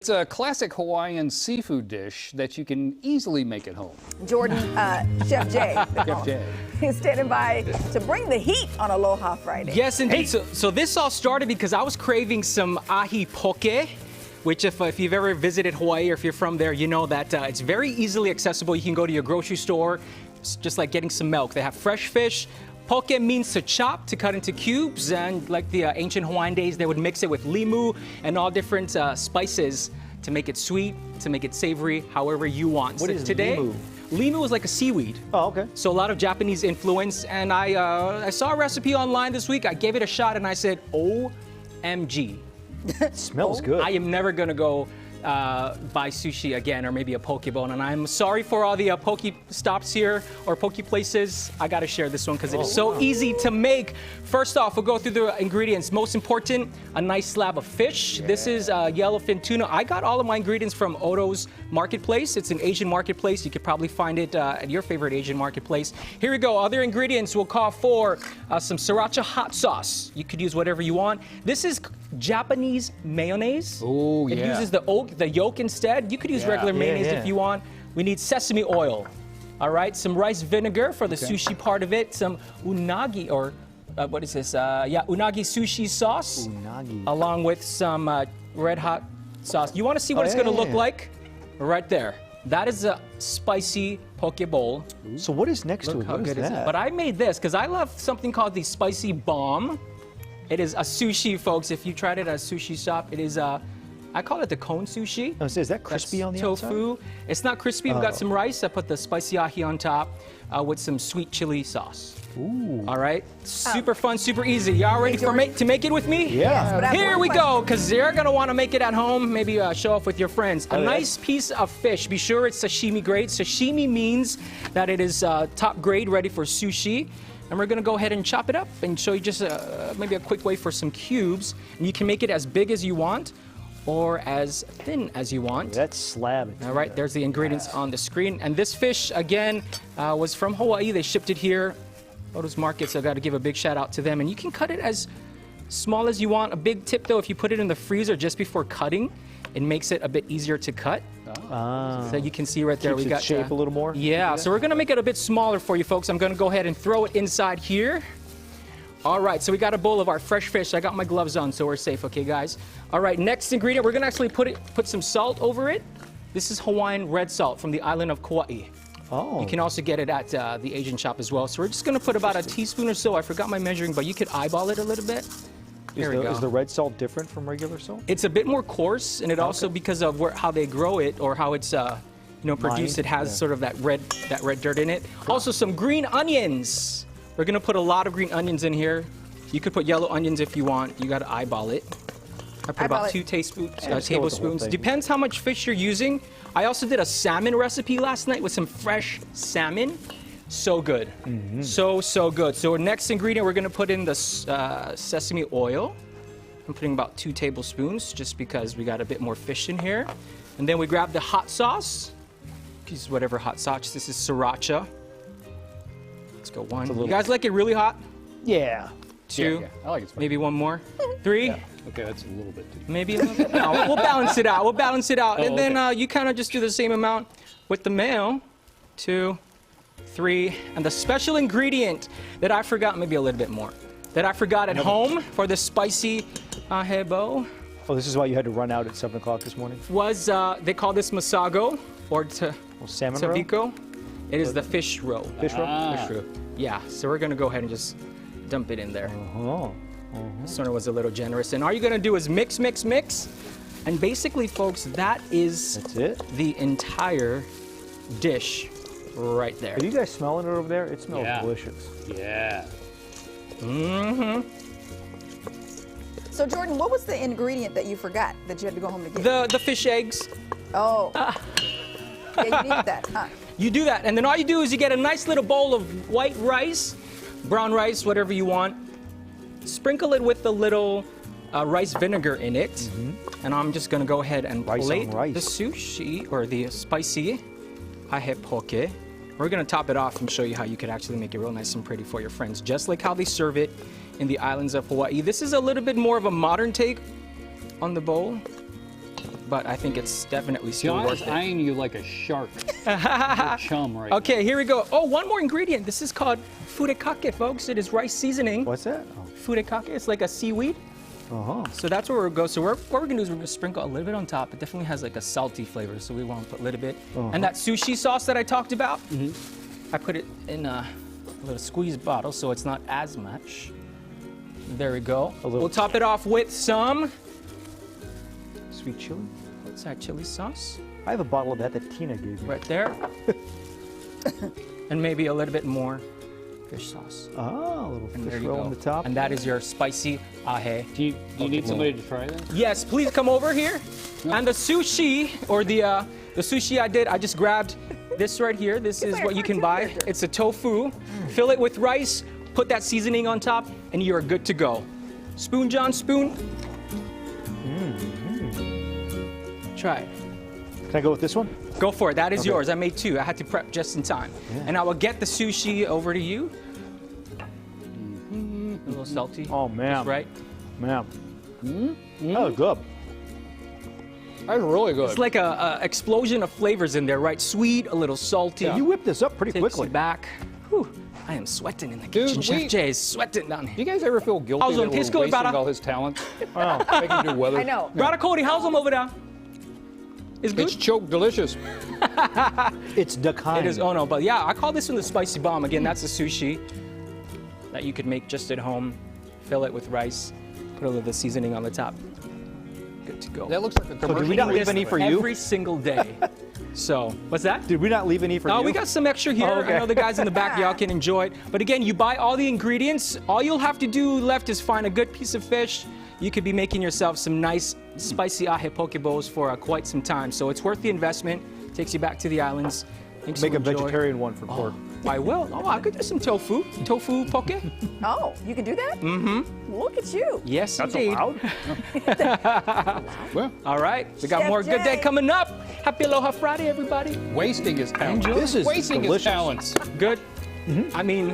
It's a classic Hawaiian seafood dish that you can easily make at home. Jordan, Chef Jay, Chef Jay. is standing by to bring the heat on Aloha Friday. Yes, indeed. So this all started because I was craving some ahi poke, which if you've ever visited Hawaii or if you're from there, you know that it's very easily accessible. You can go to your grocery store, it's just like getting some milk. They have fresh fish. Poke means to chop, to cut into cubes, and like the ancient Hawaiian days, they would mix it with limu and all different spices to make it sweet, to make it savory, however you want. What is today, limu? Limu is like a seaweed. Oh, okay. So a lot of Japanese influence, and I saw a recipe online this week. I gave it a shot, and I said, OMG. It smells good. I am never gonna go buy sushi again, or maybe a poke bowl. And I'm sorry for all the poke stops here or poke places. I gotta share this one because it is so easy to make. First off, we'll go through the ingredients. Most important, a nice slab of fish. Yeah. This is yellowfin tuna. I got all of my ingredients from Oto's Marketplace. It's an Asian marketplace. You could probably find it at your favorite Asian marketplace. Here we go. Other ingredients will call for some sriracha hot sauce. You could use whatever you want. This is Japanese mayonnaise. Oh, yeah. It uses the yolk instead. You could use regular mayonnaise if you want. We need sesame oil. All right, some rice vinegar for the sushi part of it. Some unagi, or what is this? Unagi sushi sauce. Unagi. Along with some red hot sauce. You want to see what it's going to look like? Right there. That is a spicy poke bowl. So what is next to it? How What is good is it? that? But I made this because I love something called the spicy bomb. It is a sushi, folks. If you tried it at a sushi shop, it is I call it the cone sushi. Oh, so is that crispy on the tofu. outside? It's not crispy. We've got some rice. I put the spicy ahi on top with some sweet chili sauce. Ooh. All right. Super fun, super easy. Y'all ready to make it with me? Yeah. Here we go, because you're going to want to make it at home. Maybe show off with your friends. A nice piece of fish. Be sure it's sashimi grade. Sashimi means that it is top grade, ready for sushi. And we're going to go ahead and chop it up and show you just maybe a quick way for some cubes. And you can make it as big as you want or as thin as you want. That slab. All right, there's the ingredients on the screen. And this fish, again, was from Hawaii. They shipped it here. Oto's Market, so I got to give a big shout out to them. And you can cut it as small as you want. A big tip, though, if you put it in the freezer just before cutting, it makes it a bit easier to cut. So you can see right there, we got shape a little more. Yeah, so we're gonna make it a bit smaller for you folks. I'm gonna go ahead and throw it inside here. All right, so we got a bowl of our fresh fish. I got my gloves on, so we're safe, okay, guys? All right, next ingredient, we're gonna actually put some salt over it. This is Hawaiian red salt from the island of Kauai. Oh. You can also get it at the Asian shop as well. So we're just gonna put about a teaspoon or so. I forgot my measuring, but you could eyeball it a little bit. Here we go. Is the red salt different from regular salt? It's a bit more coarse, and it also, because of how they grow it or how it's produced, it has sort of that red dirt in it. Also, some green onions. We're gonna put a lot of green onions in here. You could put yellow onions if you want. You gotta eyeball it. I put about 2 tablespoons. Depends how much fish you're using. I also did a salmon recipe last night with some fresh salmon. So good. So good. So our next ingredient, we're gonna put in the sesame oil. I'm putting about 2 tablespoons just because we got a bit more fish in here. And then we grab the hot sauce. Use whatever hot sauce. This is sriracha. Let's go 1. You guys like it really hot? Yeah. 2. Yeah. I like it spicy. Maybe 1 more. 3. Yeah. Okay, that's a little bit too. Maybe a little bit. No, we'll balance it out. We'll balance it out. And then you kind of just do the same amount with the mayo. 2, 3, and the special ingredient that I forgot, maybe a little bit more, that I forgot at home for the spicy ahebo. Oh, this is why you had to run out at 7 o'clock this morning? Was, they call this masago, or salmon roe? tabiko. It is the fish roe. Fish roe? Fish roe. Yeah, so we're going to go ahead and just dump it in there. This one was a little generous. And all you're going to do is mix. And basically, folks, that's it? The entire dish right there. Are you guys smelling it over there? It smells delicious. Yeah. So Jordan, what was the ingredient that you forgot that you had to go home to get? The fish eggs. Oh. Yeah, you needed that, huh? You do that, and then all you do is you get a nice little bowl of white rice, brown rice, whatever you want. Sprinkle it with a little rice vinegar in it. And I'm just gonna go ahead and plate the sushi, or the spicy ahi poke. We're gonna top it off and show you how you could actually make it real nice and pretty for your friends, just like how they serve it in the islands of Hawaii. This is a little bit more of a modern take on the bowl. but I think it's definitely still John worth is it. eyeing you like a shark. Your chum right Okay, here we go. Oh, one more ingredient. This is called furikake, folks. It is rice seasoning. What's that? Furikake, it's like a seaweed. Oh. So that's where we're going. So what we're gonna do is we're gonna sprinkle a little bit on top. It definitely has like a salty flavor, so we want to put a little bit. And that sushi sauce that I talked about, I put it in a little squeeze bottle, so it's not as much. There we go. We'll top it off with some Sweet chili. what's that, chili sauce I have a bottle of that Tina gave me. right there, and maybe a little bit more fish sauce. Oh, a little And there fish you roll go. on the top. And that is your spicy ahe. Do you need somebody to try that? Yes, please come over here. And the sushi, or the sushi I just grabbed this right here. This is like a what you can cartoon buy. character. It's a tofu. Fill it with rice, put that seasoning on top, and you're good to go. Spoon, John, spoon. Try it. Can I go with this one? Go for it. That is Okay. yours. I made two. I had to prep just in time. And I will get the sushi over to you. A little salty. Oh, man. Just right. Man. Oh, good. That's really good. It's like a explosion of flavors in there, right? Sweet, a little salty. You whipped this up pretty Takes quickly. you back. Whew. I am sweating in the Dude, kitchen. Chef we- Jay is sweating down Do here. you guys ever feel guilty How's that them? we're Tastes good, wasting brother? all his talent? Oh, Making do weather. I know. Brother Cody, how's them over there? It's good? It's choke delicious. it's the kind. It is, oh no, but yeah, I call this one the spicy bomb. Again, that's a sushi that you could make just at home. Fill it with rice, put a little bit of seasoning on the top. Good to go. That looks like a commercial. did we not Eating leave this any for you? Every single day. So, what's that? Did we not leave any for Oh, you? we got some extra here. Oh, okay. I know the guys in the back, y'all can enjoy it. But again, you buy all the ingredients. All you'll have to do left is find a good piece of fish. You could be making yourself some nice spicy ahe poke bowls for quite some time. So it's worth the investment. Takes you back to the islands. Thanks Make to a enjoy. vegetarian one for pork. I will. Oh, I could do some tofu. Tofu poke. Oh, you can do that? Mm-hmm. Look at you. Yes, That's indeed. allowed? Well, All right. We got Chef more Good Day Jay. coming up. Happy Aloha Friday, everybody. wasting his talent. This is wasting delicious. his talents. Good. I mean,